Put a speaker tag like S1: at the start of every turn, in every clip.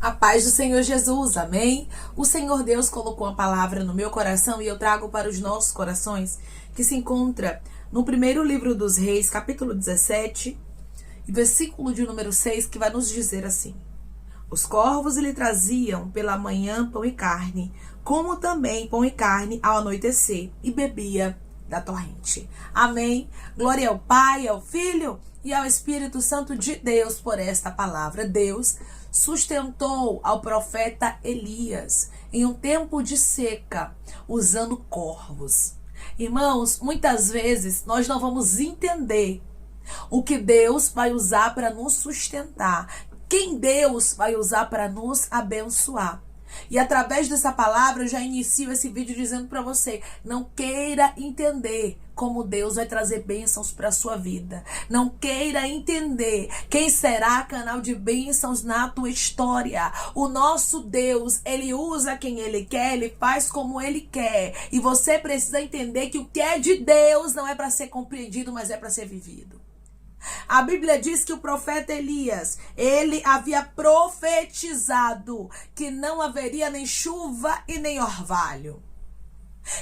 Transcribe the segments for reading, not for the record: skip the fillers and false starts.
S1: A paz do Senhor Jesus, amém? O Senhor Deus colocou a palavra no meu coração e eu trago para os nossos corações, que se encontra no primeiro livro dos Reis, capítulo 17, e versículo de número 6, que vai nos dizer assim: Os corvos lhe traziam pela manhã pão e carne, como também pão e carne ao anoitecer, e bebia da torrente. Amém? Glória ao Pai, ao Filho e ao Espírito Santo de Deus por esta palavra. Deus sustentou ao profeta Elias em um tempo de seca, usando corvos. Irmãos, muitas vezes nós não vamos entender o que Deus vai usar para nos sustentar, quem Deus vai usar para nos abençoar. E através dessa palavra eu já inicio esse vídeo dizendo para você: não queira entender como Deus vai trazer bênçãos para a sua vida. Não queira entender quem será canal de bênçãos na tua história. O nosso Deus, Ele usa quem Ele quer, Ele faz como Ele quer. E você precisa entender que o que é de Deus não é para ser compreendido, mas é para ser vivido. A Bíblia diz que o profeta Elias, ele havia profetizado que não haveria nem chuva e nem orvalho.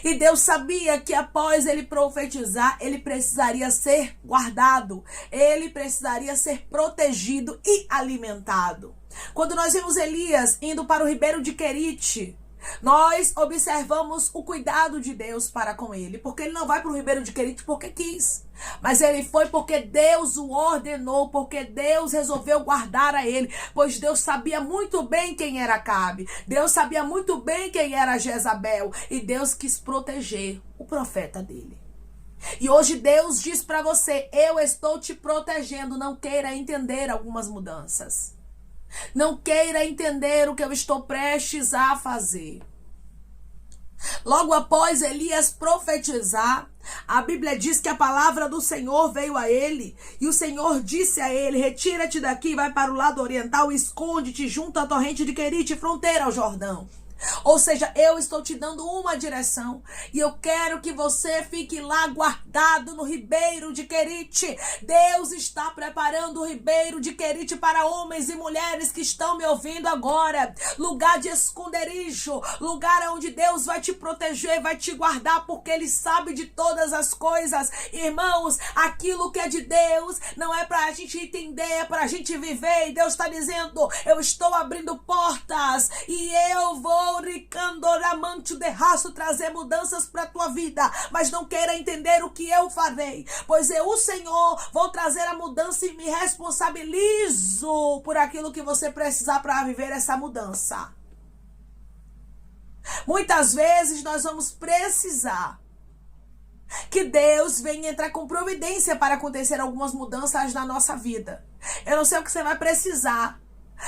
S1: E Deus sabia que após ele profetizar, ele precisaria ser guardado, ele precisaria ser protegido e alimentado. Quando nós vimos Elias indo para o ribeiro de Querite, nós observamos o cuidado de Deus para com ele, porque ele não vai para o ribeiro de Querite porque quis, mas ele foi porque Deus o ordenou, porque Deus resolveu guardar a ele, pois Deus sabia muito bem quem era Acabe, Deus sabia muito bem quem era Jezabel, e Deus quis proteger o profeta dele. E hoje Deus diz para você: eu estou te protegendo. Não queira entender algumas mudanças. Não queira entender o que eu estou prestes a fazer. Logo após Elias profetizar, a Bíblia diz que a palavra do Senhor veio a ele. E o Senhor disse a ele: retira-te daqui, vai para o lado oriental, esconde-te junto à torrente de Querite, fronteira ao Jordão. Ou seja, eu estou te dando uma direção e eu quero que você fique lá guardado no ribeiro de Querite. Deus está preparando o ribeiro de Querite para homens e mulheres que estão me ouvindo agora. Lugar de esconderijo, lugar onde Deus vai te proteger, vai te guardar, porque Ele sabe de todas as coisas. Irmãos, aquilo que é de Deus não é para a gente entender, é para a gente viver. E Deus está dizendo: eu estou abrindo portas e eu vou trazer mudanças para a tua vida, mas não queira entender o que eu farei, pois eu, o Senhor, vou trazer a mudança e me responsabilizo por aquilo que você precisar para viver essa mudança. Muitas vezes nós vamos precisar que Deus venha entrar com providência para acontecer algumas mudanças na nossa vida. Eu não sei o que você vai precisar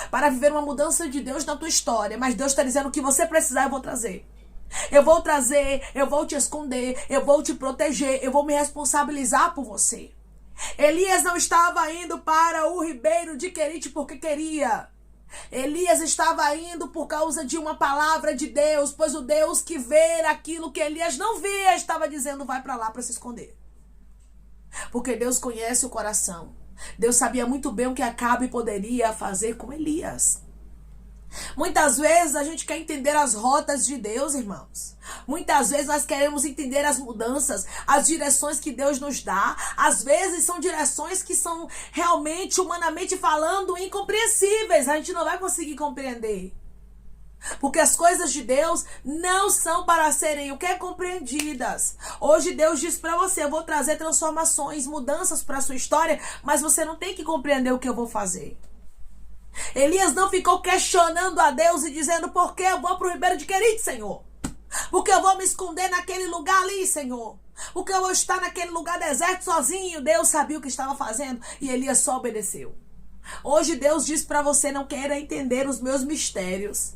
S1: para viver uma mudança de Deus na tua história, mas Deus está dizendo: o que você precisar, eu vou trazer. Eu vou trazer, eu vou te esconder, eu vou te proteger, eu vou me responsabilizar por você. Elias não estava indo para o ribeiro de Querite porque queria. Elias estava indo por causa de uma palavra de Deus, pois o Deus que vê aquilo que Elias não via estava dizendo: vai para lá para se esconder. Porque Deus conhece o coração. Deus sabia muito bem o que Acabe poderia fazer com Elias. Muitas vezes a gente quer entender as rotas de Deus, irmãos. Muitas vezes nós queremos entender as mudanças, as direções que Deus nos dá. Às vezes são direções que são realmente, humanamente falando, incompreensíveis. A gente não vai conseguir compreender. Porque as coisas de Deus não são para serem o que? Compreendidas. Hoje Deus diz para você: eu vou trazer transformações, mudanças para a sua história, mas você não tem que compreender o que eu vou fazer. Elias não ficou questionando a Deus e dizendo: por que eu vou para o ribeiro de Querite, Senhor? Por que eu vou me esconder naquele lugar ali, Senhor? Por que eu vou estar naquele lugar deserto sozinho? Deus sabia o que estava fazendo e Elias só obedeceu. Hoje Deus diz para você: não queira entender os meus mistérios.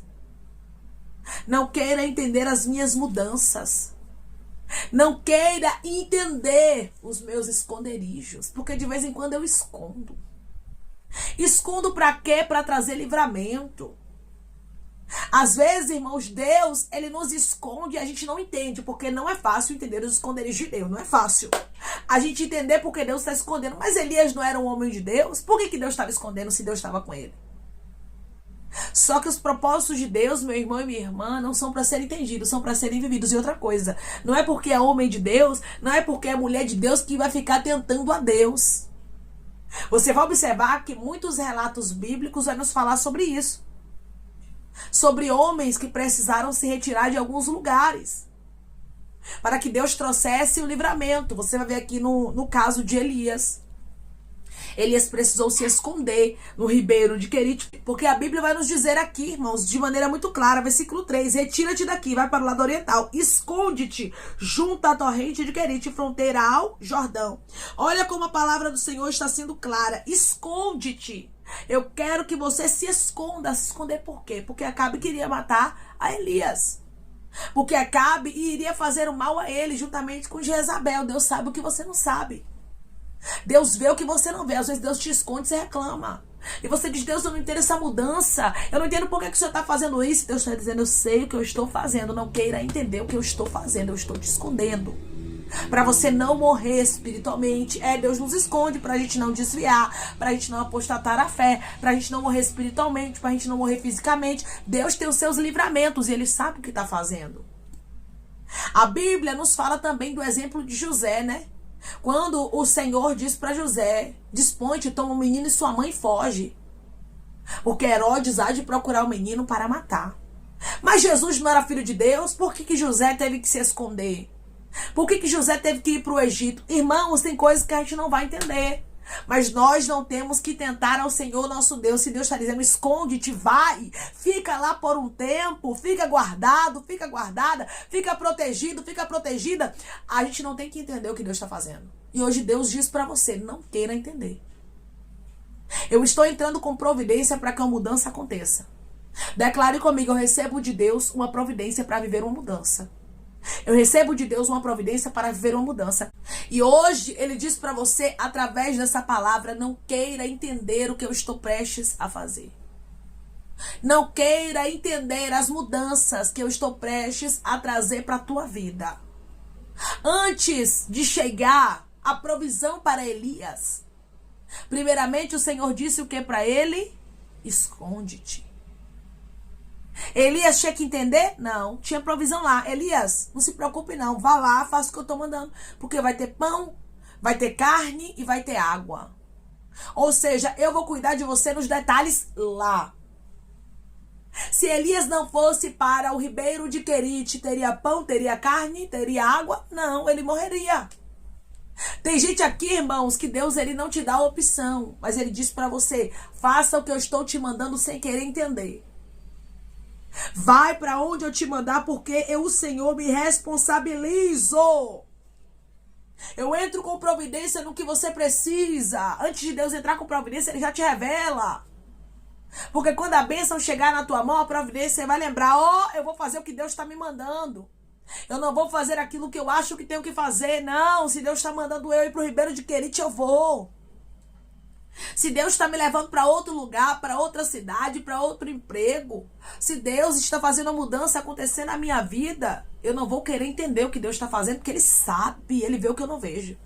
S1: Não queira entender as minhas mudanças. Não queira entender os meus esconderijos. Porque de vez em quando eu escondo. Escondo para quê? Para trazer livramento. Às vezes, irmãos, Deus, Ele nos esconde e a gente não entende. Porque não é fácil entender os esconderijos de Deus. Não é fácil a gente entender porque Deus está escondendo. Mas Elias não era um homem de Deus? Por que Deus estava escondendo se Deus estava com ele? Só que os propósitos de Deus, meu irmão e minha irmã, não são para serem entendidos, são para serem vividos. E outra coisa, não é porque é homem de Deus, não é porque é mulher de Deus que vai ficar tentando a Deus. Você vai observar que muitos relatos bíblicos vão nos falar sobre isso. Sobre homens que precisaram se retirar de alguns lugares para que Deus trouxesse o livramento. Você vai ver aqui no caso de Elias. Elias precisou se esconder no ribeiro de Querite, porque a Bíblia vai nos dizer aqui, irmãos, de maneira muito clara, versículo 3, retira-te daqui, vai para o lado oriental, esconde-te junto à torrente de Querite, fronteira ao Jordão. Olha como a palavra do Senhor está sendo clara, esconde-te. Eu quero que você se esconda. Se esconder por quê? Porque Acabe queria matar a Elias. Porque Acabe iria fazer o mal a ele, juntamente com Jezabel. Deus sabe o que você não sabe. Deus vê o que você não vê. Às vezes Deus te esconde e você reclama. E você diz, Deus, eu não entendo essa mudança. Eu não entendo por que o Senhor está fazendo isso. Deus está dizendo, eu sei o que eu estou fazendo. Não queira entender o que eu estou fazendo. Eu estou te escondendo. Para você não morrer espiritualmente. Deus nos esconde para a gente não desviar, para a gente não apostatar a fé, para a gente não morrer espiritualmente, para a gente não morrer fisicamente. Deus tem os seus livramentos e Ele sabe o que está fazendo. A Bíblia nos fala também do exemplo de José, né? Quando o Senhor diz para José, dispõe-te, toma o menino e sua mãe foge. Porque Herodes há de procurar o menino para matar. Mas Jesus não era filho de Deus? Por que José teve que se esconder? Por que José teve que ir para o Egito? Irmãos, tem coisas que a gente não vai entender. Mas nós não temos que tentar ao Senhor nosso Deus. Se Deus está dizendo, esconde-te, vai, fica lá por um tempo, fica guardado, fica guardada, fica protegido, fica protegida. A gente não tem que entender o que Deus está fazendo. E hoje Deus diz para você, não queira entender. Eu estou entrando com providência para que a mudança aconteça. Declare comigo, eu recebo de Deus uma providência para viver uma mudança. Eu recebo de Deus uma providência para viver uma mudança. E hoje Ele diz para você, através dessa palavra, não queira entender o que eu estou prestes a fazer. Não queira entender as mudanças que eu estou prestes a trazer para a tua vida. Antes de chegar a provisão para Elias, primeiramente o Senhor disse o que para ele? Esconde-te. Elias tinha que entender? Não, tinha provisão lá. Elias, não se preocupe não, vá lá, faça o que eu estou mandando. Porque vai ter pão, vai ter carne e vai ter água. Ou seja, eu vou cuidar de você nos detalhes lá. Se Elias não fosse para o ribeiro de Querite, teria pão, teria carne, teria água? Não, ele morreria. Tem gente aqui, irmãos, que Deus ele não te dá a opção, mas Ele diz para você, faça o que eu estou te mandando sem querer entender. Vai para onde eu te mandar, porque eu, o Senhor, me responsabilizo. Eu entro com providência no que você precisa. Antes de Deus entrar com providência, Ele já te revela. Porque quando a bênção chegar na tua mão, a providência vai lembrar, eu vou fazer o que Deus está me mandando. Eu não vou fazer aquilo que eu acho que tenho que fazer. Não, se Deus está mandando eu ir para o ribeiro de Querite, eu vou. Se Deus está me levando para outro lugar, para outra cidade, para outro emprego, se Deus está fazendo uma mudança acontecer na minha vida, eu não vou querer entender o que Deus está fazendo, porque Ele sabe, Ele vê o que eu não vejo.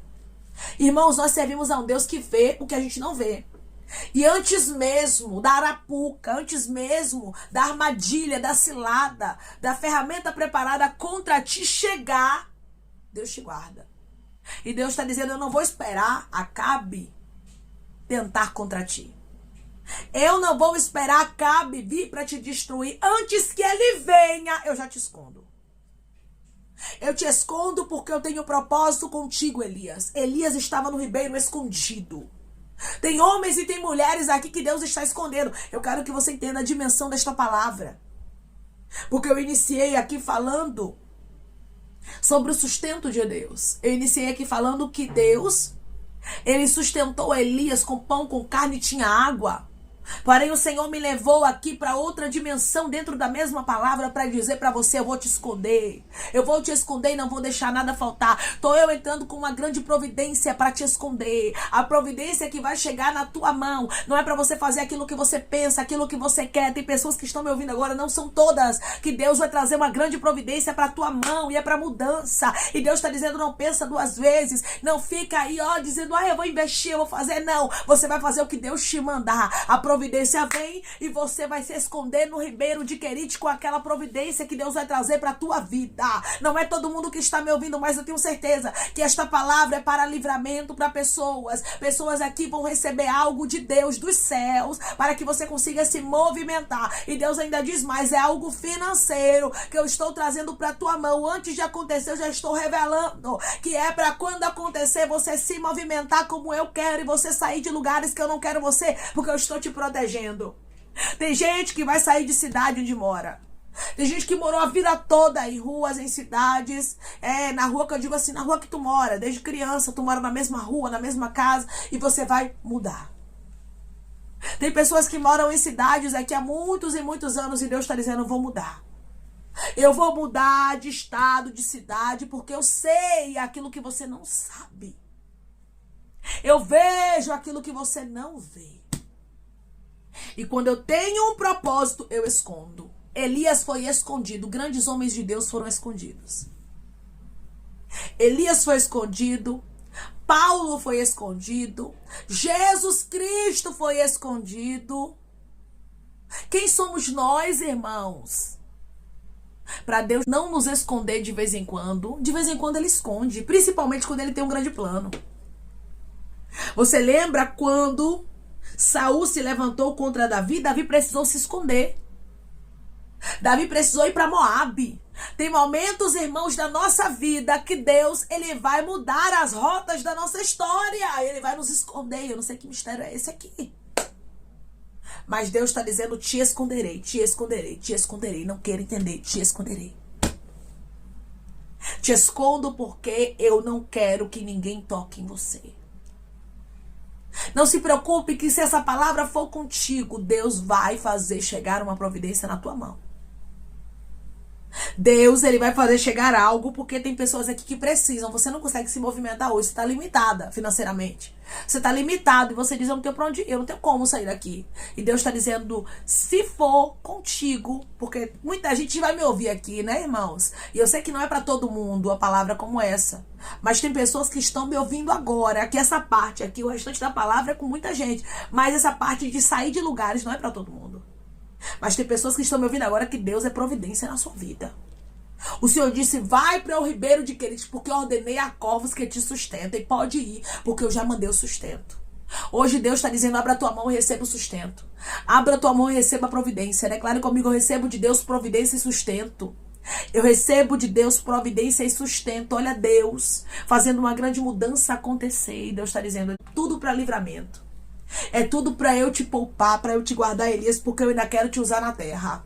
S1: Irmãos, nós servimos a um Deus que vê o que a gente não vê. E antes mesmo da arapuca, antes mesmo da armadilha, da cilada, da ferramenta preparada contra ti chegar, Deus te guarda. E Deus está dizendo, eu não vou esperar Acabe tentar contra ti. Eu não vou esperar Acabe vir para te destruir. Antes que ele venha, eu já te escondo. Eu te escondo porque eu tenho propósito contigo, Elias. Elias estava no ribeiro escondido. Tem homens e tem mulheres aqui que Deus está escondendo. Eu quero que você entenda a dimensão desta palavra. Porque eu iniciei aqui falando sobre o sustento de Deus. Eu iniciei aqui falando que Deus, Ele sustentou Elias com pão, com carne e tinha água. Porém, o Senhor me levou aqui para outra dimensão dentro da mesma palavra para dizer para você, eu vou te esconder. Eu vou te esconder e não vou deixar nada faltar. Estou eu entrando com uma grande providência para te esconder. A providência que vai chegar na tua mão. Não é para você fazer aquilo que você pensa, aquilo que você quer. Tem pessoas que estão me ouvindo agora, não são todas, que Deus vai trazer uma grande providência para a tua mão e é para mudança. E Deus está dizendo, não pensa duas vezes. Não fica aí, dizendo, eu vou investir, eu vou fazer. Não, você vai fazer o que Deus te mandar. A providência providência vem e você vai se esconder no Ribeiro de Querite com aquela providência que Deus vai trazer para a tua vida. Não é todo mundo que está me ouvindo, mas eu tenho certeza que esta palavra é para livramento para pessoas. Pessoas aqui vão receber algo de Deus, dos céus, para que você consiga se movimentar. E Deus ainda diz mais, é algo financeiro que eu estou trazendo para a tua mão. Antes de acontecer, eu já estou revelando que é para quando acontecer, você se movimentar como eu quero e você sair de lugares que eu não quero você, porque eu estou te protegendo. Tem gente que vai sair de cidade onde mora. Tem gente que morou a vida toda em ruas, em cidades, na rua que eu digo assim, na rua que tu mora, desde criança, tu mora na mesma rua, na mesma casa, e você vai mudar. Tem pessoas que moram em cidades aqui há muitos e muitos anos e Deus está dizendo, eu vou mudar. Eu vou mudar de estado, de cidade, porque eu sei aquilo que você não sabe. Eu vejo aquilo que você não vê. E quando eu tenho um propósito, eu escondo. Elias foi escondido. Grandes homens de Deus foram escondidos. Elias foi escondido. Paulo foi escondido. Jesus Cristo foi escondido. Quem somos nós, irmãos? Para Deus não nos esconder de vez em quando. De vez em quando ele esconde. Principalmente quando ele tem um grande plano. Você lembra quando Saul se levantou contra Davi? Davi precisou se esconder. Davi precisou ir para Moabe. Tem momentos, irmãos, da nossa vida que Deus, ele vai mudar as rotas da nossa história. Ele vai nos esconder. Eu não sei que mistério é esse aqui. Mas Deus está dizendo, te esconderei, te esconderei, te esconderei. Não quero entender, te esconderei. Te escondo porque eu não quero que ninguém toque em você. Não se preocupe que se essa palavra for contigo, Deus vai fazer chegar uma providência na tua mão. Deus, ele vai fazer chegar algo, porque tem pessoas aqui que precisam. Você não consegue se movimentar hoje, você está limitada financeiramente. Você está limitado e você diz, eu não tenho pra onde ir, eu não tenho como sair daqui. E Deus está dizendo, se for contigo, porque muita gente vai me ouvir aqui, né, irmãos? E eu sei que não é para todo mundo a palavra como essa. Mas tem pessoas que estão me ouvindo agora. Aqui essa parte, aqui o restante da palavra é com muita gente. Mas essa parte de sair de lugares não é para todo mundo. Mas tem pessoas que estão me ouvindo agora que Deus é providência na sua vida. O Senhor disse, vai para o Ribeiro de Querite, porque eu ordenei a corvos que te sustentam. E pode ir, porque eu já mandei o sustento. Hoje Deus está dizendo, abra a tua mão e receba o sustento. Abra a tua mão e receba a providência. Declare comigo, eu recebo de Deus providência e sustento. Eu recebo de Deus providência e sustento. Olha Deus fazendo uma grande mudança acontecer. E Deus está dizendo, é tudo para livramento. É tudo para eu te poupar, para eu te guardar, Elias, porque eu ainda quero te usar na terra.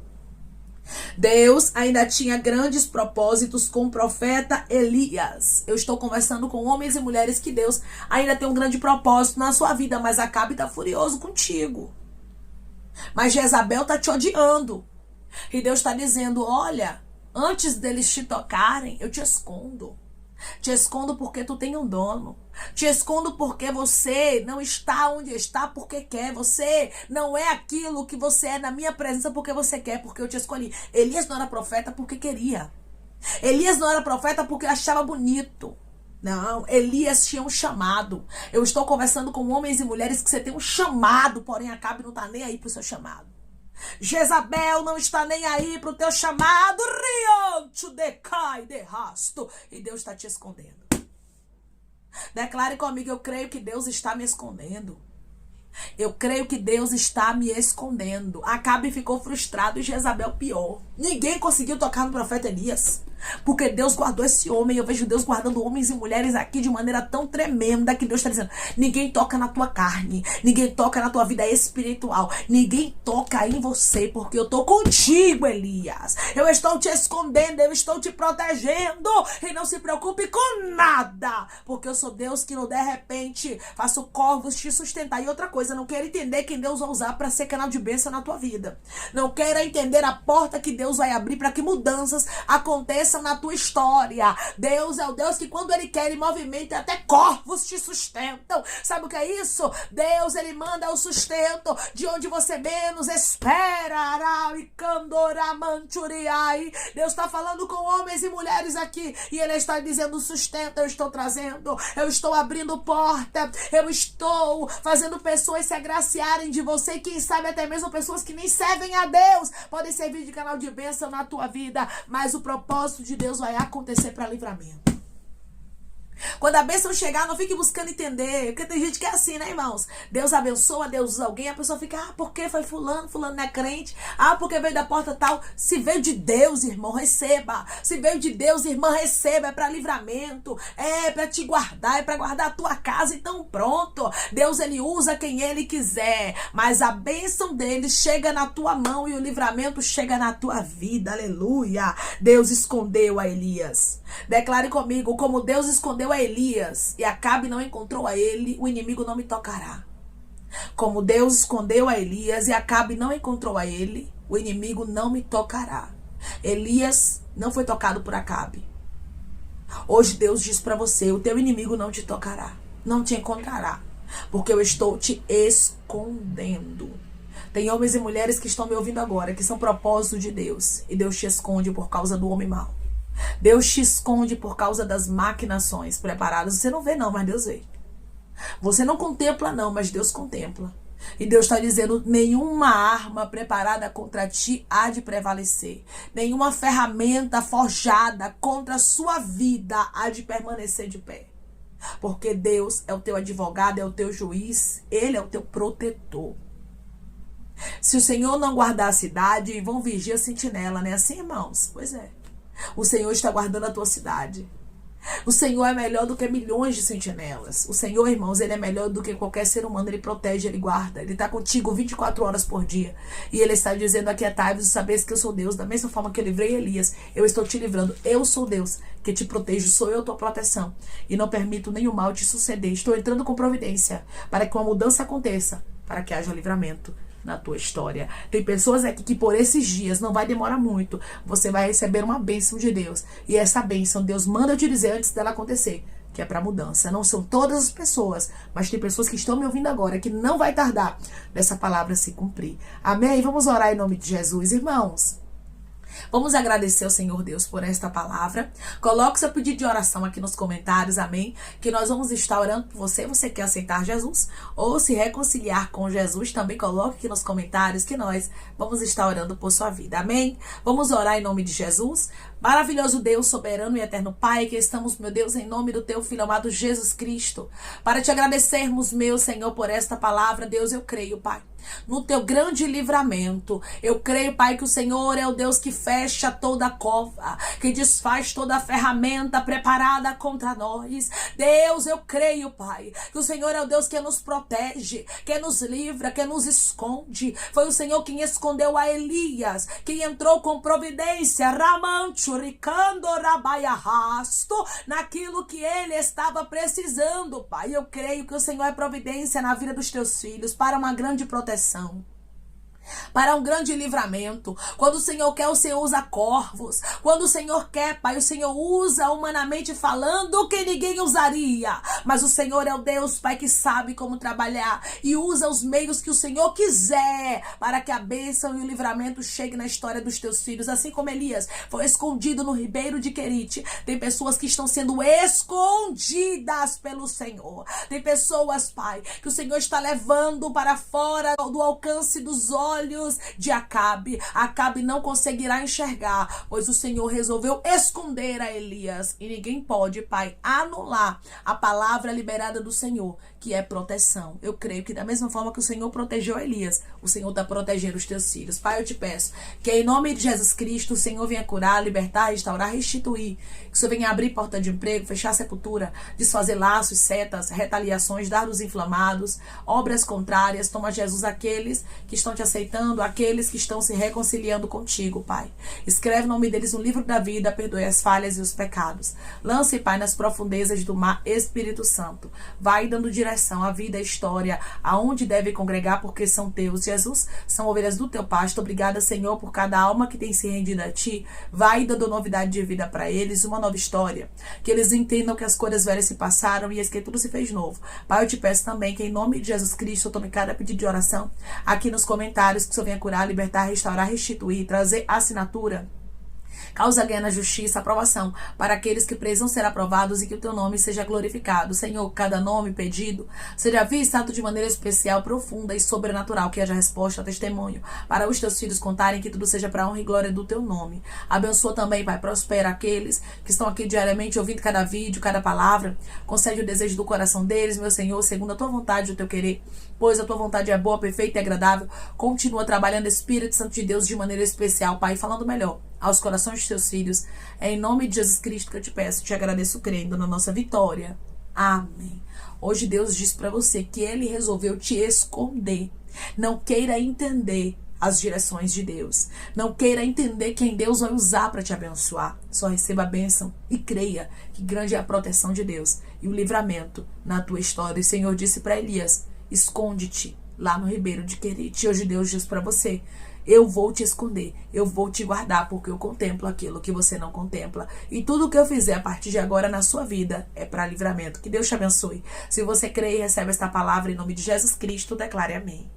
S1: Deus ainda tinha grandes propósitos com o profeta Elias. Eu estou conversando com homens e mulheres que Deus ainda tem um grande propósito na sua vida, mas Acabe está furioso contigo. Mas Jezabel está te odiando. E Deus está dizendo, olha, antes deles te tocarem, eu te escondo. Te escondo porque tu tem um dono. Te escondo porque você não está onde está porque quer. Você não é aquilo que você é na minha presença porque você quer, porque eu te escolhi. Elias não era profeta porque queria. Elias não era profeta porque achava bonito. Não, Elias tinha um chamado. Eu estou conversando com homens e mulheres que você tem um chamado, porém Acabe não está nem aí pro seu chamado. Jezabel não está nem aí pro teu chamado. Riancho decai de rasto. E Deus está te escondendo. Declare comigo, eu creio que Deus está me escondendo. Eu creio que Deus está me escondendo. Acabe ficou frustrado e Jezabel pior. Ninguém conseguiu tocar no profeta Elias. Porque Deus guardou esse homem. Eu vejo Deus guardando homens e mulheres aqui de maneira tão tremenda que Deus está dizendo, ninguém toca na tua carne. Ninguém toca na tua vida espiritual. Ninguém toca em você. Porque eu estou contigo, Elias. Eu estou te escondendo. Eu estou te protegendo. E não se preocupe com nada. Porque eu sou Deus que no de repente faço corvos te sustentar. E outra coisa, não quero entender quem Deus vai usar para ser canal de bênção na tua vida. Não quero entender a porta que Deus vai abrir para que mudanças aconteçam na tua história. Deus é o Deus que quando Ele quer, Ele movimenta, até corvos te sustentam. Sabe o que é isso? Deus, Ele manda o sustento de onde você menos espera. Deus está falando com homens e mulheres aqui e Ele está dizendo: sustenta, eu estou trazendo, eu estou abrindo porta, eu estou fazendo pessoas se agraciarem de você. Quem sabe até mesmo pessoas que nem servem a Deus podem servir de canal de bênção na tua vida, mas o propósito de Deus vai acontecer para livramento. Quando a bênção chegar, não fique buscando entender, porque tem gente que é assim, né, irmãos? Deus abençoa, Deus usa alguém, a pessoa fica: porque foi fulano não é crente, porque veio da porta tal. Se veio de Deus, irmão, receba. Se veio de Deus, irmã, receba. É para livramento, é para te guardar, é para guardar a tua casa. Então pronto, Deus, Ele usa quem Ele quiser, mas a bênção dele chega na tua mão e o livramento chega na tua vida. Aleluia. Deus escondeu a Elias. Declare comigo: como Deus escondeu a Elias e Acabe não encontrou a ele, o inimigo não me tocará. Como Deus escondeu a Elias e Acabe não encontrou a ele, o inimigo não me tocará. Elias não foi tocado por Acabe. Hoje Deus diz para você: o teu inimigo não te tocará, não te encontrará, porque eu estou te escondendo. Tem homens e mulheres que estão me ouvindo agora, que são propósito de Deus, e Deus te esconde por causa do homem mau. Deus te esconde por causa das maquinações preparadas. Você não vê não, mas Deus vê. Você não contempla não, mas Deus contempla. E Deus está dizendo: nenhuma arma preparada contra ti há de prevalecer. Nenhuma ferramenta forjada contra a sua vida há de permanecer de pé. Porque Deus é o teu advogado, é o teu juiz, Ele é o teu protetor. Se o Senhor não guardar a cidade, vão vigiar a sentinela, não é assim, irmãos? Pois é. O Senhor está guardando a tua cidade. O Senhor é melhor do que milhões de sentinelas. O Senhor, irmãos, Ele é melhor do que qualquer ser humano. Ele protege, Ele guarda. Ele está contigo 24 horas por dia. E Ele está dizendo: aquietai-vos e sabeis que eu sou Deus. Da mesma forma que eu livrei Elias, eu estou te livrando. Eu sou Deus que te protejo. Sou eu tua proteção. E não permito nenhum mal te suceder. Estou entrando com providência para que uma mudança aconteça, para que haja livramento na tua história. Tem pessoas aqui que por esses dias, não vai demorar muito, você vai receber uma bênção de Deus. E essa bênção, Deus manda eu te dizer antes dela acontecer, que é para mudança. Não são todas as pessoas, mas tem pessoas que estão me ouvindo agora, que não vai tardar dessa palavra se cumprir. Amém? Vamos orar em nome de Jesus, irmãos. Vamos agradecer ao Senhor Deus por esta palavra. Coloque seu pedido de oração aqui nos comentários, amém? Que nós vamos estar orando por você. Você quer aceitar Jesus ou se reconciliar com Jesus? Também coloque aqui nos comentários que nós vamos estar orando por sua vida, amém? Vamos orar em nome de Jesus. Maravilhoso Deus, soberano e eterno Pai, que estamos, meu Deus, em nome do teu Filho amado Jesus Cristo, para te agradecermos, meu Senhor, por esta palavra. Deus, eu creio, Pai, no teu grande livramento. Eu creio, Pai, que o Senhor é o Deus que fecha toda a cova, que desfaz toda a ferramenta preparada contra nós. Deus, eu creio, Pai, que o Senhor é o Deus que nos protege, que nos livra, que nos esconde. Foi o Senhor quem escondeu a Elias, quem entrou com providência, naquilo que ele estava precisando, Pai. Eu creio que o Senhor é providência na vida dos teus filhos para uma grande proteção, para um grande livramento. Quando o Senhor quer, o Senhor usa corvos. Quando o Senhor quer, Pai, o Senhor usa humanamente falando o que ninguém usaria. Mas o Senhor é o Deus, Pai, que sabe como trabalhar e usa os meios que o Senhor quiser para que a bênção e o livramento chegue na história dos teus filhos. Assim como Elias foi escondido no ribeiro de Querite, tem pessoas que estão sendo escondidas pelo Senhor. Tem pessoas, Pai, que o Senhor está levando para fora do alcance dos olhos de Acabe. Acabe não conseguirá enxergar, pois o Senhor resolveu esconder a Elias. E ninguém pode, Pai, anular a palavra liberada do Senhor, que é proteção. Eu creio que da mesma forma que o Senhor protegeu Elias, o Senhor está protegendo os teus filhos. Pai, eu te peço que em nome de Jesus Cristo, o Senhor venha curar, libertar, restaurar, restituir. Que o Senhor venha abrir porta de emprego, fechar a sepultura, desfazer laços, setas, retaliações, dardos inflamados, obras contrárias. Toma, Jesus, aqueles que estão te aceitando, aqueles que estão se reconciliando contigo, Pai. Escreve o nome deles no livro da vida, perdoe as falhas e os pecados. Lance, Pai, nas profundezas do mar, Espírito Santo. Vai dando direção à vida, à história, aonde deve congregar, porque são teus, Jesus. São ovelhas do teu pasto. Obrigada, Senhor, por cada alma que tem se rendido a ti. Vai dando novidade de vida para eles, uma nova história. Que eles entendam que as coisas velhas se passaram e que tudo se fez novo. Pai, eu te peço também que em nome de Jesus Cristo, eu tome cada pedido de oração aqui nos comentários. necessários, que o Senhor venha curar, libertar, restaurar, restituir, trazer assinatura, causa ganha na justiça, aprovação para aqueles que precisam ser aprovados e que o teu nome seja glorificado. Senhor, cada nome pedido seja visitado de maneira especial, profunda e sobrenatural, que haja resposta, testemunho, para os teus filhos contarem que tudo seja para a honra e glória do teu nome. Abençoa também, Pai, prospera aqueles que estão aqui diariamente ouvindo cada vídeo, cada palavra. Concede o desejo do coração deles, meu Senhor, segundo a tua vontade e o teu querer, pois a tua vontade é boa, perfeita e agradável. Continua trabalhando, Espírito Santo de Deus, de maneira especial, Pai, falando melhor aos corações de teus filhos. É em nome de Jesus Cristo que eu te peço, te agradeço crendo na nossa vitória. Amém. Hoje Deus diz para você que Ele resolveu te esconder. Não queira entender as direções de Deus. Não queira entender quem Deus vai usar para te abençoar. Só receba a bênção e creia que grande é a proteção de Deus e o livramento na tua história. O Senhor disse para Elias: esconde-te lá no ribeiro de Querite. E hoje Deus diz para você: eu vou te esconder, eu vou te guardar, porque eu contemplo aquilo que você não contempla. E tudo que eu fizer a partir de agora na sua vida é para livramento. Que Deus te abençoe. Se você crê e recebe esta palavra em nome de Jesus Cristo, declare amém.